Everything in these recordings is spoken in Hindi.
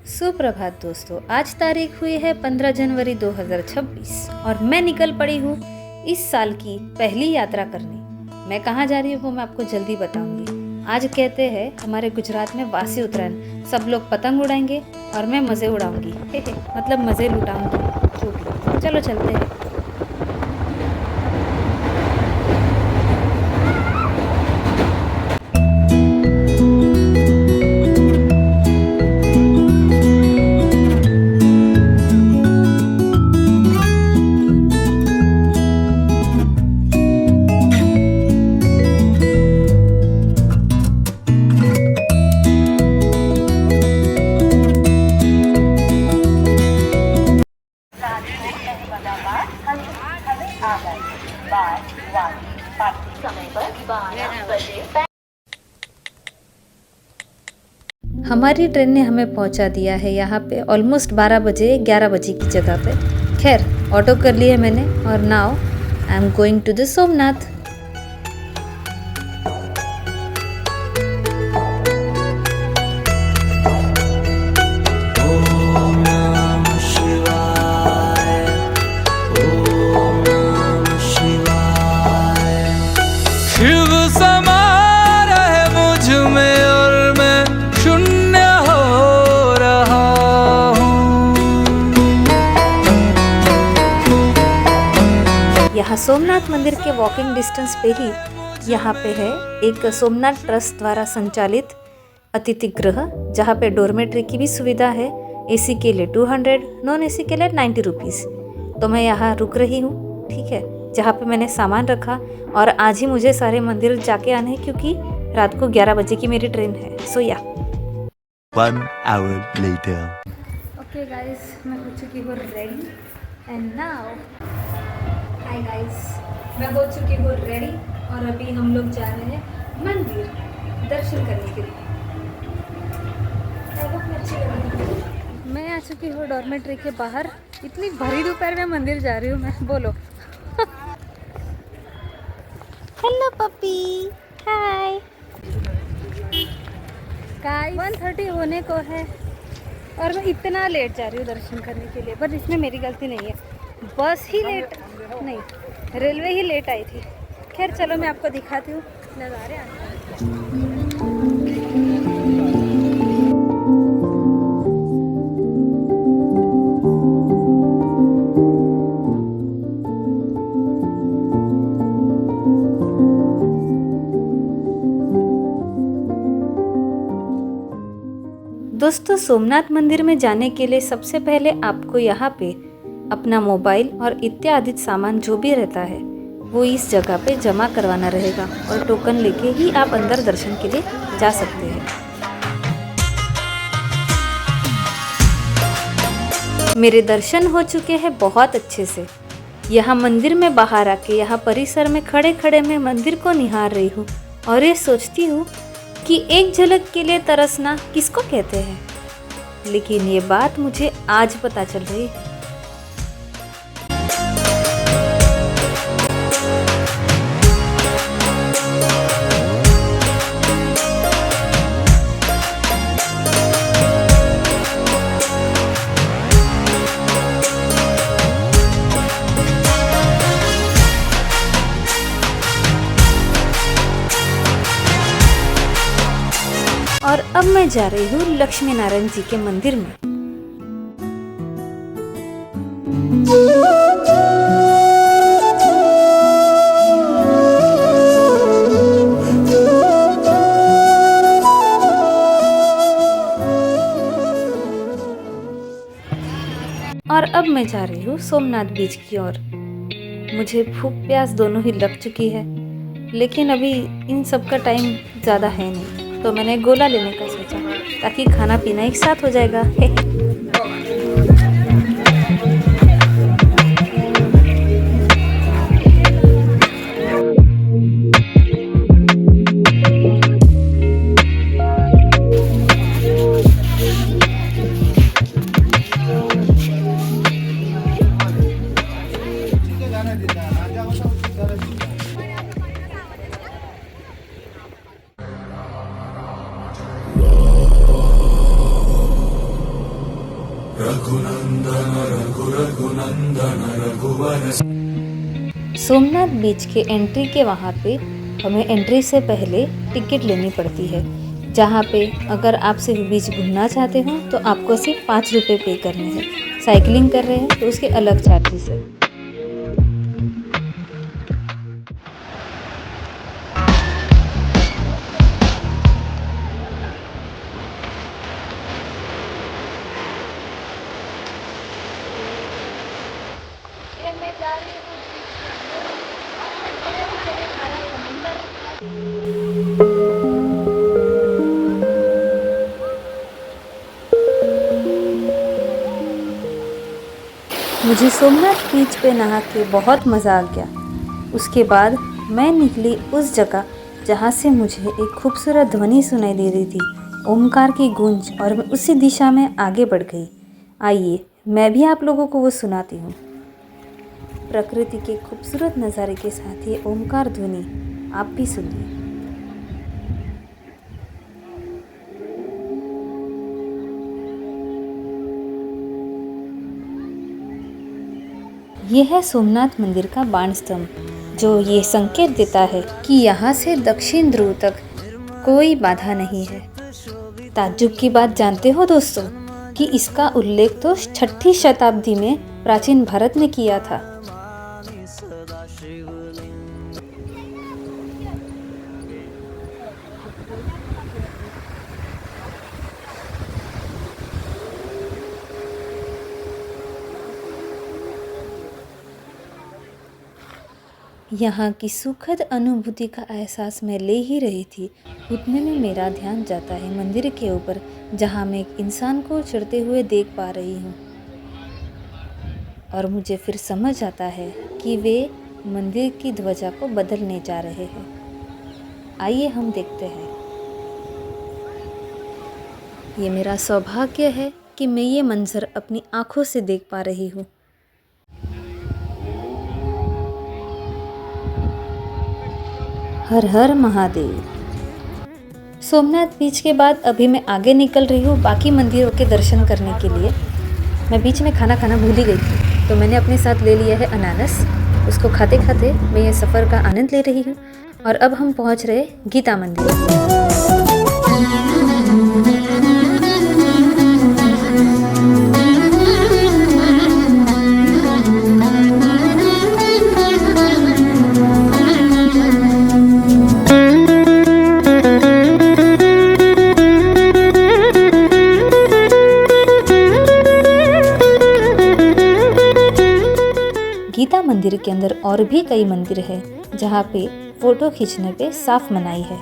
सुप्रभात दोस्तों, आज तारीख हुई है 15 जनवरी 2026 और मैं निकल पड़ी हूँ इस साल की पहली यात्रा करने। मैं कहाँ जा रही हूँ वो मैं आपको जल्दी बताऊंगी। आज कहते हैं हमारे गुजरात में वासी उत्तरायण, सब लोग पतंग उड़ाएंगे और मैं मज़े उड़ाऊंगी मतलब मज़े लुटाऊंगी जो भी। चलो चलते हैं। हमारी ट्रेन ने हमें पहुंचा दिया है यहाँ पे ऑलमोस्ट 12 बजे 11 बजे की जगह पे। खैर ऑटो कर लिए मैंने और now I am going to the Somnath. Shiv समा रहे मुझ में और मैं शून्य हो रहा हूँ। यहाँ सोमनाथ मंदिर के वॉकिंग डिस्टेंस पे ही यहाँ पे है एक सोमनाथ ट्रस्ट द्वारा संचालित अतिथि गृह, जहाँ पे डोरमेट्री की भी सुविधा है। एसी के लिए 200, नॉन एसी के लिए 90 रुपीज़। तो मैं यहाँ रुक रही हूँ, ठीक है, जहाँ पे मैंने सामान रखा। और आज ही मुझे सारे मंदिर जाके आने हैं क्योंकि रात को 11 बजे की मेरी ट्रेन है। सो या 1 hour later. ओके गाइस, मैं हो चुकी हूँ ready and now hi guys, मैं हो चुकी हूँ रेडी और अभी हम लोग जा रहे हैं मंदिर दर्शन करने के लिए। मैं आ चुकी हूँ डॉर्मेट्री के बाहर। इतनी भरी दोपहर में मंदिर जा रही हूँ मैं, बोलो। हेलो पपी, हाय। गाइस 1:30 होने को है और मैं इतना लेट जा रही हूँ दर्शन करने के लिए, बट इसमें मेरी गलती नहीं है। बस ही लेट नहीं, रेलवे ही लेट आई थी। खैर चलो मैं आपको दिखाती हूँ नज़ारे आने। दोस्तों, सोमनाथ मंदिर में जाने के लिए सबसे पहले आपको यहाँ पे अपना मोबाइल और इत्यादि सामान जो भी रहता है वो इस जगह पे जमा करवाना रहेगा और टोकन लेके ही आप अंदर दर्शन के लिए जा सकते हैं। मेरे दर्शन हो चुके हैं बहुत अच्छे से। यहाँ मंदिर में बाहर आके यहाँ परिसर में खड़े खड़े मैं मंदिर को निहार रही हूँ और ये सोचती हूँ कि एक झलक के लिए तरसना किसको कहते हैं, लेकिन ये बात मुझे आज पता चल रही है। और अब मैं जा रही हूँ लक्ष्मी नारायण जी के मंदिर में। और अब मैं जा रही हूँ सोमनाथ बीच की ओर। मुझे भूख प्यास दोनों ही लग चुकी है, लेकिन अभी इन सब का टाइम ज़्यादा है नहीं, तो मैंने गोला लेने का सोचा ताकि खाना पीना एक साथ हो जाएगा। सोमनाथ बीच के एंट्री के वहाँ पे हमें एंट्री से पहले टिकट लेनी पड़ती है, जहाँ पे अगर आप सिर्फ बीच घूमना चाहते हो तो आपको सिर्फ 5 रुपये पे करने हैं। साइकिलिंग कर रहे हैं तो उसके अलग चार्जेस है। मुझे सोमनाथ बीच पे नहा के बहुत मज़ा आ गया। उसके बाद मैं निकली उस जगह जहाँ से मुझे एक खूबसूरत ध्वनि सुनाई दे रही थी, ओमकार की गूंज, और मैं उसी दिशा में आगे बढ़ गई। आइए मैं भी आप लोगों को वो सुनाती हूँ। प्रकृति के खूबसूरत नज़ारे के साथ ये ओमकार ध्वनि आप भी सुनिए। यह है सोमनाथ मंदिर का बाण स्तंभ, जो ये संकेत देता है कि यहाँ से दक्षिण ध्रुव तक कोई बाधा नहीं है। ताज्जुब की बात जानते हो दोस्तों कि इसका उल्लेख तो 6ठी शताब्दी में प्राचीन भारत ने किया था। यहाँ की सुखद अनुभूति का एहसास मैं ले ही रही थी, उतने में मेरा ध्यान जाता है मंदिर के ऊपर, जहाँ मैं एक इंसान को चढ़ते हुए देख पा रही हूँ। और मुझे फिर समझ आता है कि वे मंदिर की ध्वजा को बदलने जा रहे हैं। आइए हम देखते हैं। ये मेरा सौभाग्य है कि मैं ये मंजर अपनी आँखों से देख पा रही हूँ। हर हर महादेव। सोमनाथ बीच के बाद अभी मैं आगे निकल रही हूँ बाकी मंदिरों के दर्शन करने के लिए। मैं बीच में खाना भूल ही गई थी, तो मैंने अपने साथ ले लिया है अनानास। उसको खाते खाते मैं ये सफ़र का आनंद ले रही हूँ। और अब हम पहुँच रहे गीता मंदिर। गीता मंदिर के अंदर और भी कई मंदिर हैं जहाँ पे फ़ोटो खींचने पे साफ मनाही है,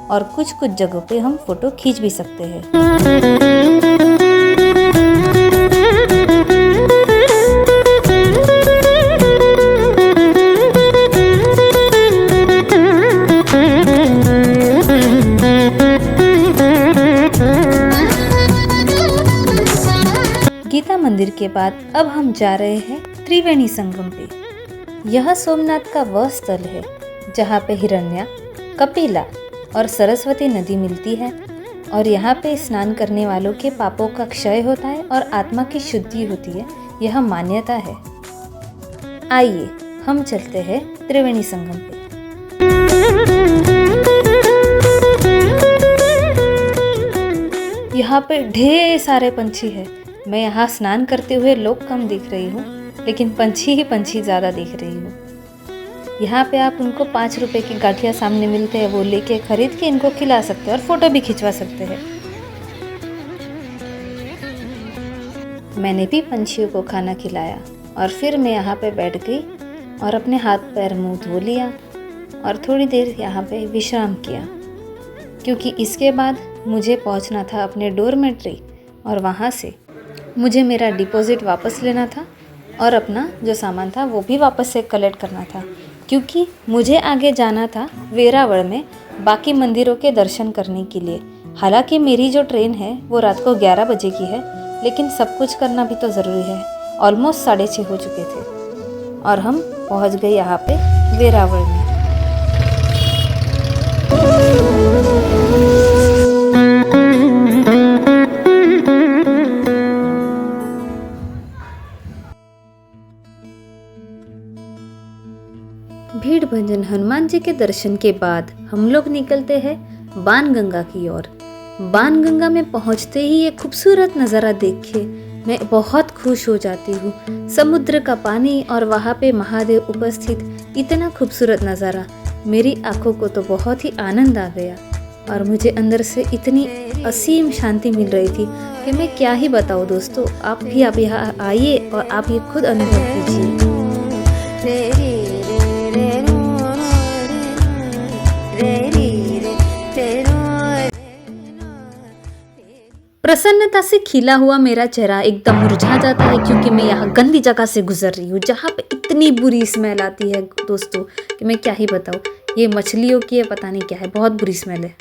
और कुछ जगहों पे हम फ़ोटो खींच भी सकते हैं। गीता मंदिर के बाद अब हम जा रहे हैं त्रिवेणी संगम पे। यह सोमनाथ का वह स्थल है जहाँ पे हिरण्या, कपिला और सरस्वती नदी मिलती है, और यहाँ पे स्नान करने वालों के पापों का क्षय होता है और आत्मा की शुद्धि होती है, यह मान्यता है। आइए हम चलते हैं त्रिवेणी संगम पे। यहाँ पे ढेर सारे पंछी हैं। मैं यहाँ स्नान करते हुए लोग कम दिख रही हूँ, लेकिन पंछी ही पंछी ज़्यादा दिख रही हूँ। यहाँ पे आप उनको 5 रुपए की गाठिया सामने मिलते हैं, वो लेके खरीद के इनको खिला सकते हैं और फ़ोटो भी खिंचवा सकते हैं। मैंने भी पंछियों को खाना खिलाया और फिर मैं यहाँ पे बैठ गई और अपने हाथ पैर मुंह धो लिया और थोड़ी देर यहाँ पे विश्राम किया, क्योंकि इसके बाद मुझे पहुँचना था अपने डोरमेट्री, और वहाँ से मुझे मेरा डिपॉज़िट वापस लेना था और अपना जो सामान था वो भी वापस से कलेक्ट करना था, क्योंकि मुझे आगे जाना था वेरावल में बाकी मंदिरों के दर्शन करने के लिए। हालांकि मेरी जो ट्रेन है वो रात को 11 बजे की है, लेकिन सब कुछ करना भी तो ज़रूरी है। ऑलमोस्ट 6:30 हो चुके थे और हम पहुंच गए यहाँ पे वेरावल में। वीर भंजन हनुमान जी के दर्शन के बाद हम लोग निकलते हैं बाणगंगा की ओर। बाणगंगा में पहुंचते ही ये खूबसूरत नज़ारा देख के मैं बहुत खुश हो जाती हूँ। समुद्र का पानी और वहाँ पे महादेव उपस्थित, इतना खूबसूरत नज़ारा मेरी आंखों को तो बहुत ही आनंद आ गया और मुझे अंदर से इतनी असीम शांति मिल रही थी कि मैं क्या ही बताऊँ दोस्तों। आप भी आप यहाँ आइए और आप ये खुद अनुभव कीजिए। प्रसन्नता से खिला हुआ मेरा चेहरा एकदम मुरझा जाता है क्योंकि मैं यहाँ गंदी जगह से गुजर रही हूँ जहाँ पे इतनी बुरी स्मेल आती है दोस्तों कि मैं क्या ही बताऊँ। ये मछलियों की है, पता नहीं क्या है, बहुत बुरी स्मेल है।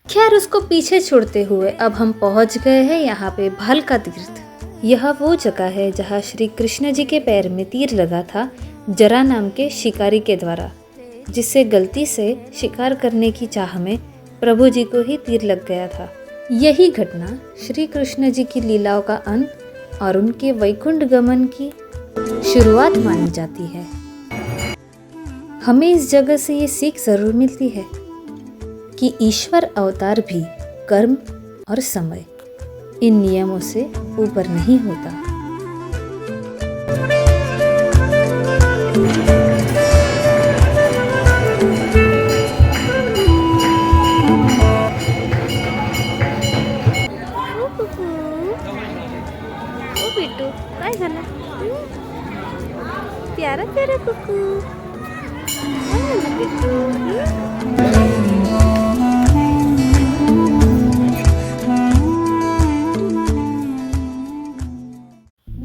खैर उसको पीछे छोड़ते हुए अब हम पहुँच गए हैं यहाँ पे भालका तीर्थ। यह वो जगह है जहाँ श्री कृष्ण जी के पैर में तीर लगा था जरा नाम के शिकारी के द्वारा, जिससे गलती से शिकार करने की चाह में प्रभु जी को ही तीर लग गया था। यही घटना श्री कृष्ण जी की लीलाओं का अंत और उनके वैकुंठ गमन की शुरुआत मानी जाती है। हमें इस जगह से ये सीख जरूर मिलती है कि ईश्वर अवतार भी कर्म और समय इन नियमों से ऊपर नहीं होता। काय झालं? प्यारा प्यारा कुकू, काय झालं बिट्टू?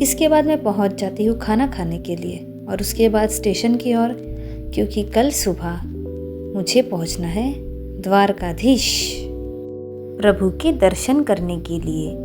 इसके बाद मैं पहुंच जाती हूँ खाना खाने के लिए और उसके बाद स्टेशन की ओर, क्योंकि कल सुबह मुझे पहुंचना है द्वारकाधीश। प्रभु के दर्शन करने के लिए